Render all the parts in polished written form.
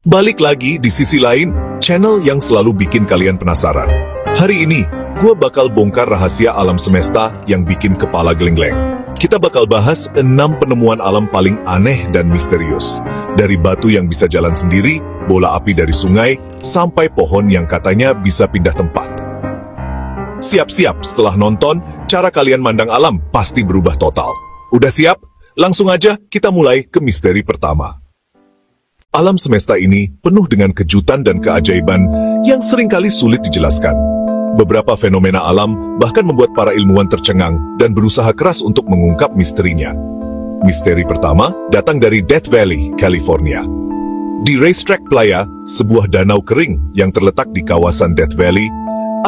Balik lagi di sisi lain, channel yang selalu bikin kalian penasaran. Hari ini, gue bakal bongkar rahasia alam semesta yang bikin kepala geleng-geleng. Kita bakal bahas 6 penemuan alam paling aneh dan misterius. Dari batu yang bisa jalan sendiri, bola api dari sungai, sampai pohon yang katanya bisa pindah tempat. Siap-siap, setelah nonton, cara kalian mandang alam pasti berubah total. Udah siap? Langsung aja kita mulai ke misteri pertama. Alam semesta ini penuh dengan kejutan dan keajaiban yang seringkali sulit dijelaskan. Beberapa fenomena alam bahkan membuat para ilmuwan tercengang dan berusaha keras untuk mengungkap misterinya. Misteri pertama datang dari Death Valley, California. Di Racetrack Playa, sebuah danau kering yang terletak di kawasan Death Valley,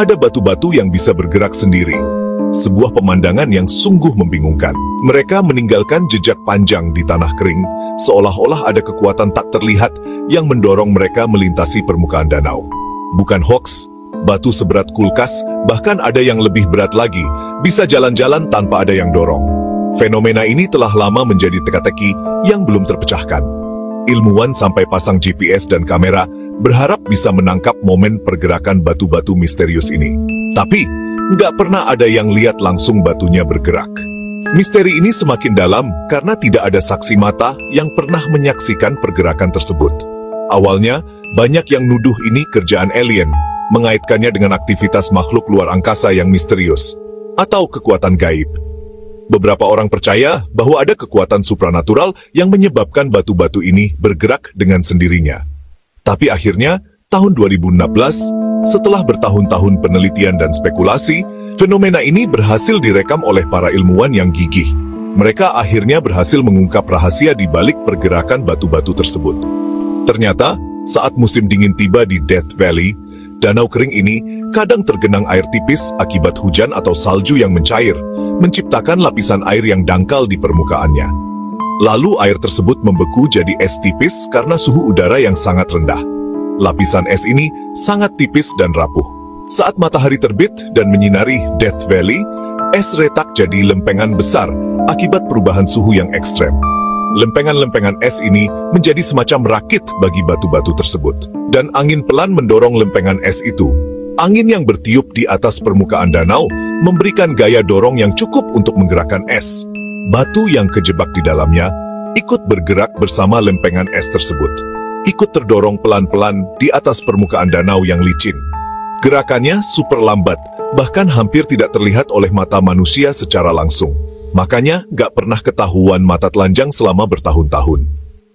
ada batu-batu yang bisa bergerak sendiri. Sebuah pemandangan yang sungguh membingungkan. Mereka meninggalkan jejak panjang di tanah kering, seolah-olah ada kekuatan tak terlihat yang mendorong mereka melintasi permukaan danau. Bukan hoaks, batu seberat kulkas, bahkan ada yang lebih berat lagi, bisa jalan-jalan tanpa ada yang dorong. Fenomena ini telah lama menjadi teka-teki yang belum terpecahkan. Ilmuwan sampai pasang GPS dan kamera, berharap bisa menangkap momen pergerakan batu-batu misterius ini. Tapi, nggak pernah ada yang lihat langsung batunya bergerak. Misteri ini semakin dalam karena tidak ada saksi mata yang pernah menyaksikan pergerakan tersebut. Awalnya, banyak yang nuduh ini kerjaan alien, mengaitkannya dengan aktivitas makhluk luar angkasa yang misterius, atau kekuatan gaib. Beberapa orang percaya bahwa ada kekuatan supranatural yang menyebabkan batu-batu ini bergerak dengan sendirinya. Tapi akhirnya, tahun 2016, setelah bertahun-tahun penelitian dan spekulasi, fenomena ini berhasil direkam oleh para ilmuwan yang gigih. Mereka akhirnya berhasil mengungkap rahasia di balik pergerakan batu-batu tersebut. Ternyata, saat musim dingin tiba di Death Valley, danau kering ini kadang tergenang air tipis akibat hujan atau salju yang mencair, menciptakan lapisan air yang dangkal di permukaannya. Lalu air tersebut membeku jadi es tipis karena suhu udara yang sangat rendah. Lapisan es ini sangat tipis dan rapuh. Saat matahari terbit dan menyinari Death Valley, es retak jadi lempengan besar akibat perubahan suhu yang ekstrem. Lempengan-lempengan es ini menjadi semacam rakit bagi batu-batu tersebut. Dan angin pelan mendorong lempengan es itu. Angin yang bertiup di atas permukaan danau memberikan gaya dorong yang cukup untuk menggerakkan es. Batu yang kejebak di dalamnya ikut bergerak bersama lempengan es tersebut. Ikut terdorong pelan-pelan di atas permukaan danau yang licin. Gerakannya super lambat, bahkan hampir tidak terlihat oleh mata manusia secara langsung. Makanya gak pernah ketahuan mata telanjang selama bertahun-tahun.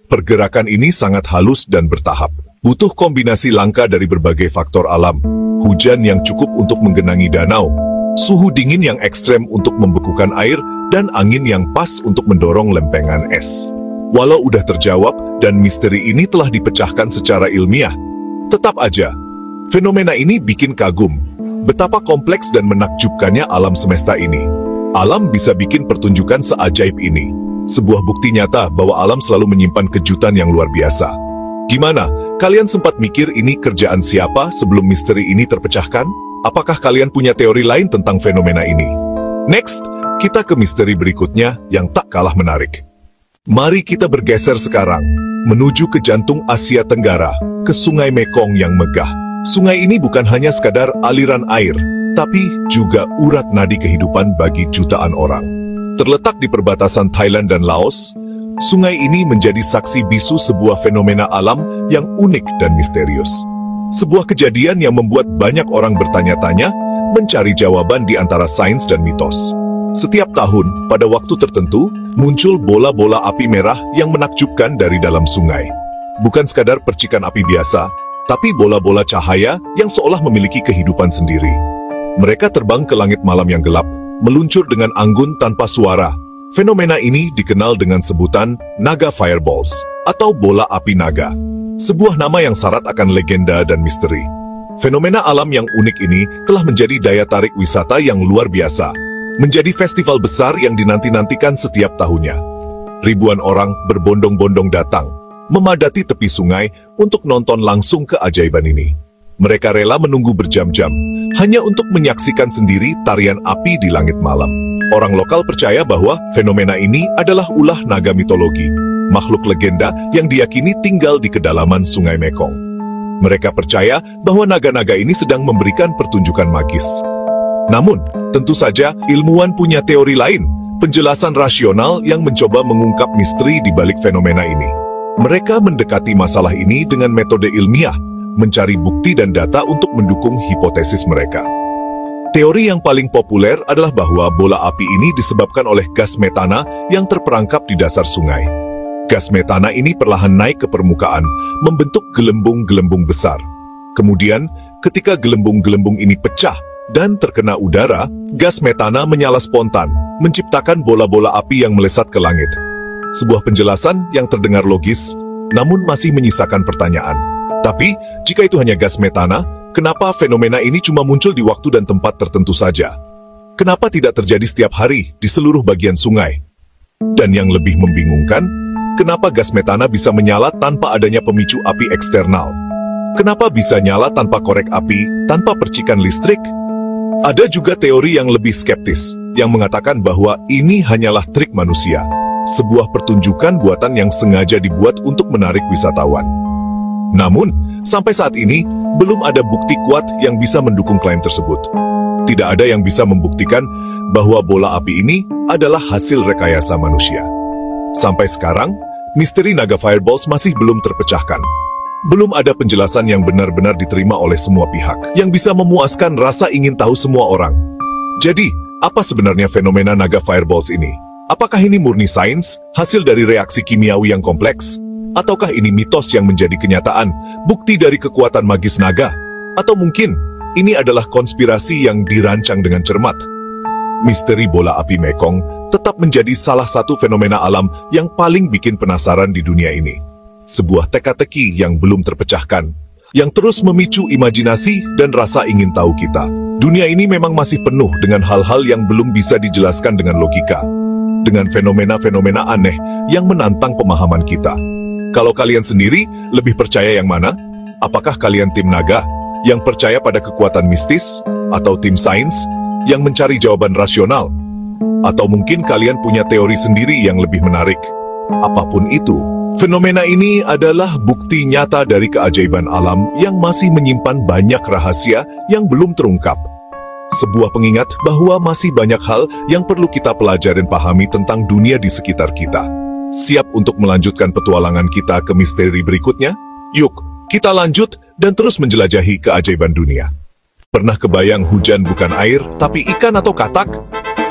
Pergerakan ini sangat halus dan bertahap. Butuh kombinasi langka dari berbagai faktor alam. Hujan yang cukup untuk menggenangi danau, suhu dingin yang ekstrem untuk membekukan air, dan angin yang pas untuk mendorong lempengan es. Walau udah terjawab dan misteri ini telah dipecahkan secara ilmiah, tetap aja fenomena ini bikin kagum, betapa kompleks dan menakjubkannya alam semesta ini. Alam bisa bikin pertunjukan seajaib ini. Sebuah bukti nyata bahwa alam selalu menyimpan kejutan yang luar biasa. Gimana? Kalian sempat mikir ini kerjaan siapa sebelum misteri ini terpecahkan? Apakah kalian punya teori lain tentang fenomena ini? Next, kita ke misteri berikutnya yang tak kalah menarik. Mari kita bergeser sekarang, menuju ke jantung Asia Tenggara, ke Sungai Mekong yang megah. Sungai ini bukan hanya sekadar aliran air, tapi juga urat nadi kehidupan bagi jutaan orang. Terletak di perbatasan Thailand dan Laos, sungai ini menjadi saksi bisu sebuah fenomena alam yang unik dan misterius. Sebuah kejadian yang membuat banyak orang bertanya-tanya, mencari jawaban di antara sains dan mitos. Setiap tahun, pada waktu tertentu, muncul bola-bola api merah yang menakjubkan dari dalam sungai. Bukan sekadar percikan api biasa, tapi bola-bola cahaya yang seolah memiliki kehidupan sendiri. Mereka terbang ke langit malam yang gelap, meluncur dengan anggun tanpa suara. Fenomena ini dikenal dengan sebutan naga fireballs, atau bola api naga. Sebuah nama yang syarat akan legenda dan misteri. Fenomena alam yang unik ini telah menjadi daya tarik wisata yang luar biasa. Menjadi festival besar yang dinanti-nantikan setiap tahunnya. Ribuan orang berbondong-bondong datang, memadati tepi sungai untuk nonton langsung keajaiban ini. Mereka rela menunggu berjam-jam, hanya untuk menyaksikan sendiri tarian api di langit malam. Orang lokal percaya bahwa fenomena ini adalah ulah naga mitologi. makhluk legenda yang diyakini tinggal di kedalaman Sungai Mekong. Mereka percaya bahwa naga-naga ini sedang memberikan pertunjukan magis. Namun, tentu saja ilmuwan punya teori lain, penjelasan rasional yang mencoba mengungkap misteri di balik fenomena ini. Mereka mendekati masalah ini dengan metode ilmiah, mencari bukti dan data untuk mendukung hipotesis mereka. Teori yang paling populer adalah bahwa bola api ini disebabkan oleh gas metana yang terperangkap di dasar sungai. Gas metana ini perlahan naik ke permukaan, membentuk gelembung-gelembung besar. Kemudian, ketika gelembung-gelembung ini pecah dan terkena udara, gas metana menyala spontan, menciptakan bola-bola api yang melesat ke langit. Sebuah penjelasan yang terdengar logis, namun masih menyisakan pertanyaan. Tapi, jika itu hanya gas metana, kenapa fenomena ini cuma muncul di waktu dan tempat tertentu saja? Kenapa tidak terjadi setiap hari di seluruh bagian sungai? Dan yang lebih membingungkan, kenapa gas metana bisa menyala tanpa adanya pemicu api eksternal? Kenapa bisa nyala tanpa korek api, tanpa percikan listrik? Ada juga teori yang lebih skeptis, yang mengatakan bahwa ini hanyalah trik manusia, sebuah pertunjukan buatan yang sengaja dibuat untuk menarik wisatawan. Namun, sampai saat ini, belum ada bukti kuat yang bisa mendukung klaim tersebut. Tidak ada yang bisa membuktikan bahwa bola api ini adalah hasil rekayasa manusia. Sampai sekarang, misteri naga fireballs masih belum terpecahkan. Belum ada penjelasan yang benar-benar diterima oleh semua pihak, yang bisa memuaskan rasa ingin tahu semua orang. Jadi, apa sebenarnya fenomena naga fireballs ini? Apakah ini murni sains, hasil dari reaksi kimiawi yang kompleks? Ataukah ini mitos yang menjadi kenyataan, bukti dari kekuatan magis naga? Atau mungkin, ini adalah konspirasi yang dirancang dengan cermat? Misteri bola api Mekong tetap menjadi salah satu fenomena alam yang paling bikin penasaran di dunia ini. Sebuah teka-teki yang belum terpecahkan, yang terus memicu imajinasi dan rasa ingin tahu kita. Dunia ini memang masih penuh dengan hal-hal yang belum bisa dijelaskan dengan logika, dengan fenomena-fenomena aneh yang menantang pemahaman kita. Kalau kalian sendiri lebih percaya yang mana? Apakah kalian tim naga yang percaya pada kekuatan mistis, atau tim sains yang mencari jawaban rasional? Atau mungkin kalian punya teori sendiri yang lebih menarik? Apapun itu, fenomena ini adalah bukti nyata dari keajaiban alam yang masih menyimpan banyak rahasia yang belum terungkap. Sebuah pengingat bahwa masih banyak hal yang perlu kita pelajari dan pahami tentang dunia di sekitar kita. Siap untuk melanjutkan petualangan kita ke misteri berikutnya? Yuk, kita lanjut dan terus menjelajahi keajaiban dunia. Pernah kebayang hujan bukan air, tapi ikan atau katak?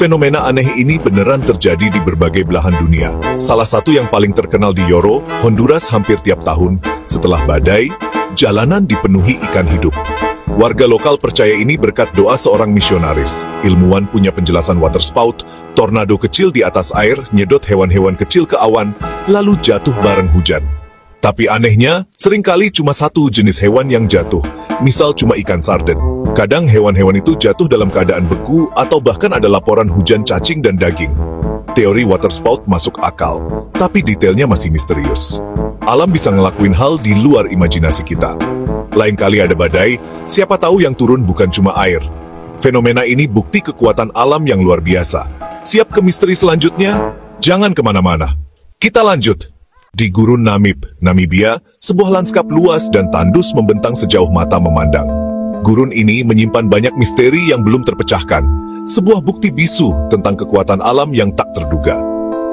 Fenomena aneh ini beneran terjadi di berbagai belahan dunia. Salah satu yang paling terkenal di Yoro, Honduras hampir tiap tahun, setelah badai, jalanan dipenuhi ikan hidup. Warga lokal percaya ini berkat doa seorang misionaris. Ilmuwan punya penjelasan waterspout, tornado kecil di atas air, nyedot hewan-hewan kecil ke awan, lalu jatuh bareng hujan. Tapi anehnya, seringkali cuma satu jenis hewan yang jatuh, misal cuma ikan sarden. Kadang hewan-hewan itu jatuh dalam keadaan beku atau bahkan ada laporan hujan cacing dan daging. Teori waterspout masuk akal, tapi detailnya masih misterius. Alam bisa ngelakuin hal di luar imajinasi kita. Lain kali ada badai, siapa tahu yang turun bukan cuma air. Fenomena ini bukti kekuatan alam yang luar biasa. Siap ke misteri selanjutnya? Jangan kemana-mana. Kita lanjut. Di Gurun Namib, Namibia, sebuah lanskap luas dan tandus membentang sejauh mata memandang. Gurun ini menyimpan banyak misteri yang belum terpecahkan. Sebuah bukti bisu tentang kekuatan alam yang tak terduga.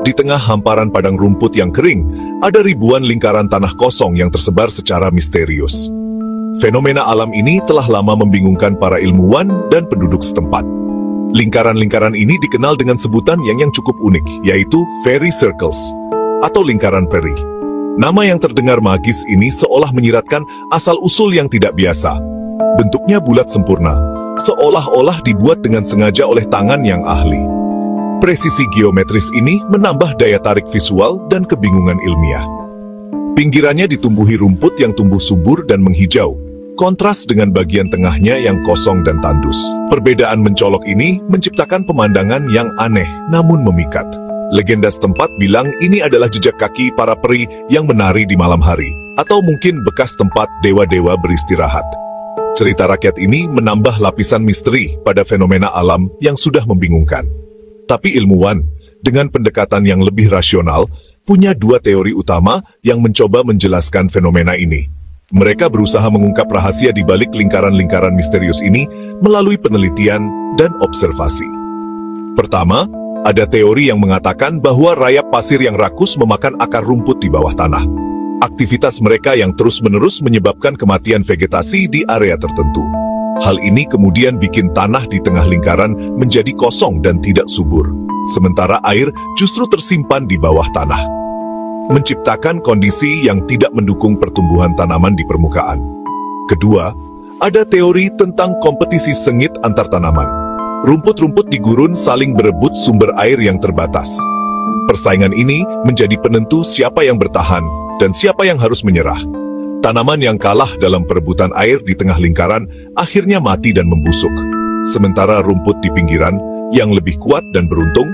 Di tengah hamparan padang rumput yang kering, ada ribuan lingkaran tanah kosong yang tersebar secara misterius. Fenomena alam ini telah lama membingungkan para ilmuwan dan penduduk setempat. Lingkaran-lingkaran ini dikenal dengan sebutan yang cukup unik, yaitu fairy circles, atau lingkaran peri. Nama yang terdengar magis ini seolah menyiratkan asal-usul yang tidak biasa. Bentuknya bulat sempurna, seolah-olah dibuat dengan sengaja oleh tangan yang ahli. Presisi geometris ini menambah daya tarik visual dan kebingungan ilmiah. Pinggirannya ditumbuhi rumput yang tumbuh subur dan menghijau, kontras dengan bagian tengahnya yang kosong dan tandus. Perbedaan mencolok ini menciptakan pemandangan yang aneh namun memikat. Legenda setempat bilang ini adalah jejak kaki para peri yang menari di malam hari, atau mungkin bekas tempat dewa-dewa beristirahat. Cerita rakyat ini menambah lapisan misteri pada fenomena alam yang sudah membingungkan. Tapi ilmuwan, dengan pendekatan yang lebih rasional, punya dua teori utama yang mencoba menjelaskan fenomena ini. Mereka berusaha mengungkap rahasia di balik lingkaran-lingkaran misterius ini melalui penelitian dan observasi. Pertama, ada teori yang mengatakan bahwa rayap pasir yang rakus memakan akar rumput di bawah tanah. Aktivitas mereka yang terus-menerus menyebabkan kematian vegetasi di area tertentu. Hal ini kemudian bikin tanah di tengah lingkaran menjadi kosong dan tidak subur, sementara air justru tersimpan di bawah tanah, menciptakan kondisi yang tidak mendukung pertumbuhan tanaman di permukaan. Kedua, ada teori tentang kompetisi sengit antar tanaman. Rumput-rumput di gurun saling berebut sumber air yang terbatas. Persaingan ini menjadi penentu siapa yang bertahan dan siapa yang harus menyerah. Tanaman yang kalah dalam perebutan air di tengah lingkaran akhirnya mati dan membusuk. Sementara rumput di pinggiran yang lebih kuat dan beruntung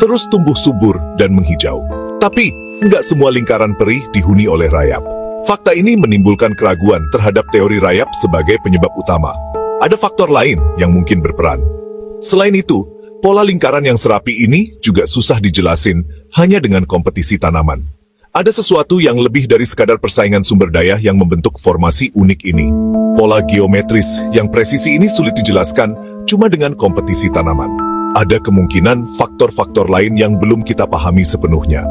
terus tumbuh subur dan menghijau. Tapi, nggak semua lingkaran perih dihuni oleh rayap. Fakta ini menimbulkan keraguan terhadap teori rayap sebagai penyebab utama. Ada faktor lain yang mungkin berperan. Selain itu, pola lingkaran yang serapi ini juga susah dijelasin hanya dengan kompetisi tanaman. Ada sesuatu yang lebih dari sekadar persaingan sumber daya yang membentuk formasi unik ini. Pola geometris yang presisi ini sulit dijelaskan cuma dengan kompetisi tanaman. Ada kemungkinan faktor-faktor lain yang belum kita pahami sepenuhnya.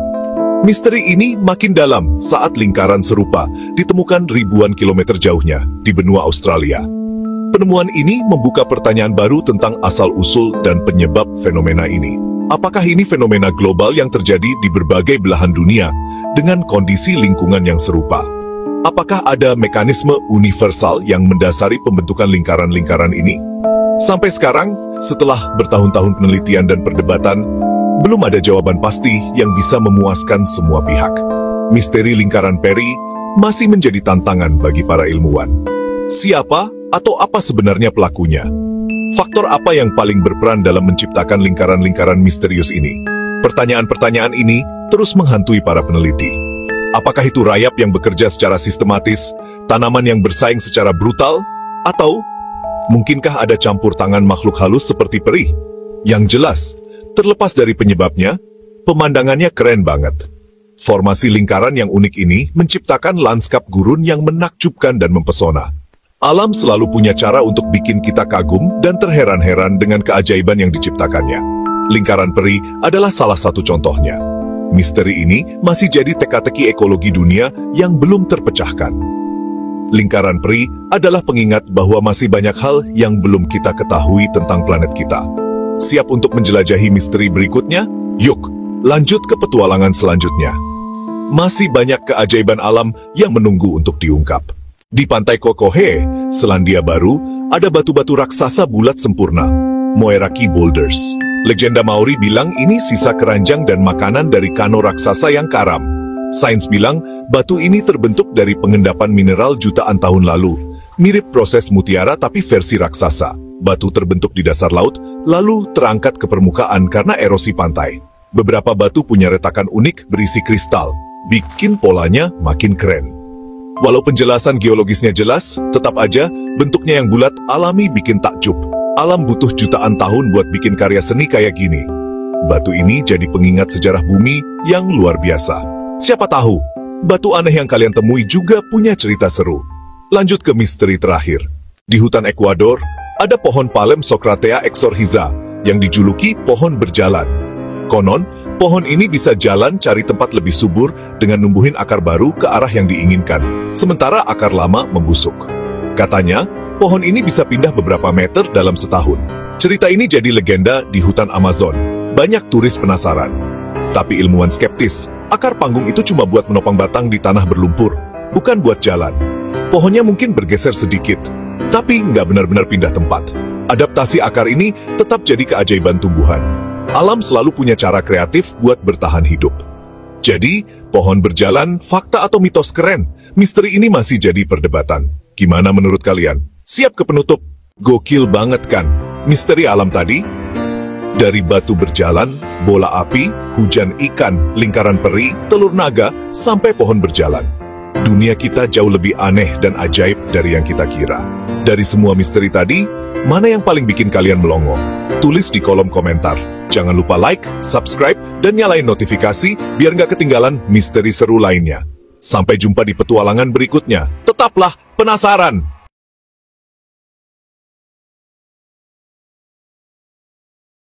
Misteri ini makin dalam saat lingkaran serupa ditemukan ribuan kilometer jauhnya di benua Australia. Penemuan ini membuka pertanyaan baru tentang asal-usul dan penyebab fenomena ini. Apakah ini fenomena global yang terjadi di berbagai belahan dunia dengan kondisi lingkungan yang serupa? Apakah ada mekanisme universal yang mendasari pembentukan lingkaran-lingkaran ini? Sampai sekarang, setelah bertahun-tahun penelitian dan perdebatan, belum ada jawaban pasti yang bisa memuaskan semua pihak. Misteri lingkaran Perry masih menjadi tantangan bagi para ilmuwan. Siapa atau apa sebenarnya pelakunya? Faktor apa yang paling berperan dalam menciptakan lingkaran-lingkaran misterius ini? Pertanyaan-pertanyaan ini terus menghantui para peneliti. Apakah itu rayap yang bekerja secara sistematis, tanaman yang bersaing secara brutal, atau mungkinkah ada campur tangan makhluk halus seperti peri? Yang jelas, terlepas dari penyebabnya, pemandangannya keren banget. Formasi lingkaran yang unik ini menciptakan lanskap gurun yang menakjubkan dan mempesona. Alam selalu punya cara untuk bikin kita kagum dan terheran-heran dengan keajaiban yang diciptakannya. Lingkaran peri adalah salah satu contohnya. Misteri ini masih jadi teka-teki ekologi dunia yang belum terpecahkan. Lingkaran peri adalah pengingat bahwa masih banyak hal yang belum kita ketahui tentang planet kita. Siap untuk menjelajahi misteri berikutnya? Yuk, lanjut ke petualangan selanjutnya. Masih banyak keajaiban alam yang menunggu untuk diungkap. Di pantai Kokohe, Selandia Baru, ada batu-batu raksasa bulat sempurna, Moeraki Boulders. Legenda Maori bilang ini sisa keranjang dan makanan dari kano raksasa yang karam. Sains bilang batu ini terbentuk dari pengendapan mineral jutaan tahun lalu. Mirip proses mutiara tapi versi raksasa. Batu terbentuk di dasar laut, lalu terangkat ke permukaan karena erosi pantai. Beberapa batu punya retakan unik berisi kristal, bikin polanya makin keren. Walau penjelasan geologisnya jelas, tetap aja bentuknya yang bulat alami bikin takjub. Alam butuh jutaan tahun buat bikin karya seni kayak gini. Batu ini jadi pengingat sejarah bumi yang luar biasa. Siapa tahu, batu aneh yang kalian temui juga punya cerita seru. Lanjut ke misteri terakhir. Di hutan Ekuador, ada pohon palem Socratea exorhiza yang dijuluki pohon berjalan. Konon, pohon ini bisa jalan cari tempat lebih subur dengan numbuhin akar baru ke arah yang diinginkan, sementara akar lama membusuk. Katanya, pohon ini bisa pindah beberapa meter dalam setahun. Cerita ini jadi legenda di hutan Amazon. Banyak turis penasaran. Tapi ilmuwan skeptis, akar panggung itu cuma buat menopang batang di tanah berlumpur, bukan buat jalan. Pohonnya mungkin bergeser sedikit, tapi nggak benar-benar pindah tempat. Adaptasi akar ini tetap jadi keajaiban tumbuhan. Alam selalu punya cara kreatif buat bertahan hidup. Jadi, pohon berjalan, fakta atau mitos keren? Misteri ini masih jadi perdebatan. Gimana menurut kalian? Siap ke penutup? Gokil banget kan? Misteri alam tadi? Dari batu berjalan, bola api, hujan ikan, lingkaran peri, telur naga, sampai pohon berjalan. Dunia kita jauh lebih aneh dan ajaib dari yang kita kira. Dari semua misteri tadi, mana yang paling bikin kalian melongo? Tulis di kolom komentar. Jangan lupa like, subscribe, dan nyalain notifikasi biar nggak ketinggalan misteri seru lainnya. Sampai jumpa di petualangan berikutnya. Tetaplah penasaran!